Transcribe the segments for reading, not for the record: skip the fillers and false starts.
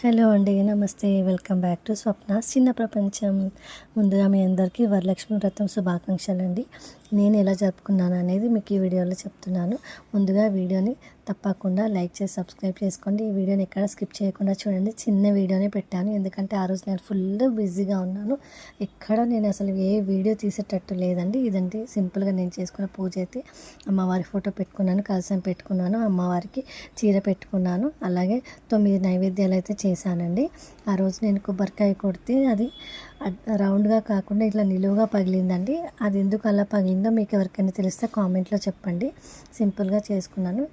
Hello అండి, నమస్తే. Welcome back to Swapna's చిన్న ప్రపంచం. ముందుగా మీ అందరికీ వరలక్ష్మి వ్రతం శుభాకాంక్షలు అండి. నేను ఎలా జరుపుకున్నాను అనేది మీకు ఈ వీడియోలో చెప్తున్నాను. ముందుగా వీడియోని తప్పకుండా లైక్ చేసి సబ్స్క్రైబ్ చేసుకోండి. ఈ వీడియోని ఎక్కడ స్కిప్ చేయకుండా చూడండి. చిన్న వీడియోనే పెట్టాను, ఎందుకంటే ఆ రోజు నేను ఫుల్ బిజీగా ఉన్నాను. ఎక్కడ నేను అసలు ఏ వీడియో తీసేటట్టు లేదండి. ఇదంటే సింపుల్గా నేను చేసుకున్న పూజ అయితే అమ్మవారి ఫోటో పెట్టుకున్నాను, కలశం పెట్టుకున్నాను, అమ్మవారికి చీర పెట్టుకున్నాను. అలాగే 9 నైవేద్యాలు అయితే చేశానండి. ఆ రోజు నేను కొబ్బరికాయ కొడితే అది రౌండ్గా కాకుండా ఇట్లా నిలువుగా పగిలిందండి. అది ఎందుకు అలా పగిలిందో మీకు ఎవరికైనా తెలిస్తే కామెంట్లో చెప్పండి. సింపుల్గా చేసుకున్నాను.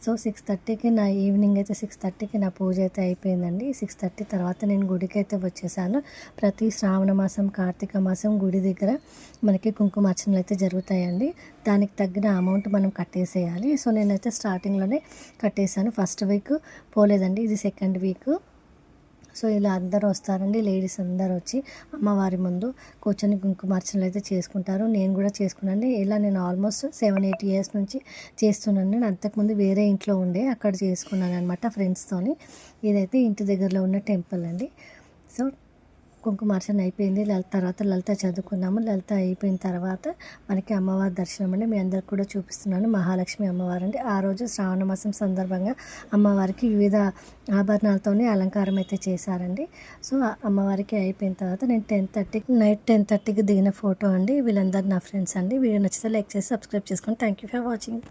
సో 6:30కి నా ఈవినింగ్ అయితే 6:30కి నా పూజ అయితే అయిపోయిందండి. 6:30 తర్వాత నేను గుడికి అయితే వచ్చేసాను. ప్రతి శ్రావణ మాసం, కార్తీక మాసం గుడి దగ్గర మనకి కుంకుమార్చనలు అయితే జరుగుతాయండి. దానికి తగ్గిన అమౌంట్ మనం కట్టేసేయాలి. సో నేనైతే స్టార్టింగ్లోనే కట్టేశాను. ఫస్ట్ వీక్ పోలేదండి, ఇది సెకండ్ వీక్. సో ఇలా అందరూ వస్తారండి, లేడీస్ అందరూ వచ్చి అమ్మవారి ముందు కూర్చొని కుంకుమార్చనలు అయితే చేసుకుంటారు. నేను కూడా చేసుకున్నాను. ఇలా నేను ఆల్మోస్ట్ 7-8 ఇయర్స్ నుంచి చేస్తున్నాను. నేను అంతకుముందు వేరే ఇంట్లో ఉండే అక్కడ చేసుకున్నాను అనమాట ఫ్రెండ్స్తోని. ఇదైతే ఇంటి దగ్గరలో ఉన్న టెంపుల్ అండి. సో కుంకుమార్చన అయిపోయింది. తర్వాత లలిత చదువుకున్నాము. లలిత అయిపోయిన తర్వాత మనకి అమ్మవారి దర్శనం అండి. మీ అందరికి కూడా చూపిస్తున్నాను. మహాలక్ష్మి అమ్మవారు అండి. ఆ రోజు శ్రావణ మాసం సందర్భంగా అమ్మవారికి వివిధ ఆభరణాలతోనే అలంకారం అయితే చేశారండి. సో అమ్మవారికి అయిపోయిన తర్వాత నేను నైట్ 10:30కి దిగిన ఫోటో అండి. వీళ్ళందరూ నా ఫ్రెండ్స్ అండి. వీడియో నచ్చితే లైక్ చేసి సబ్స్క్రైబ్ చేసుకోండి. Thank you for watching.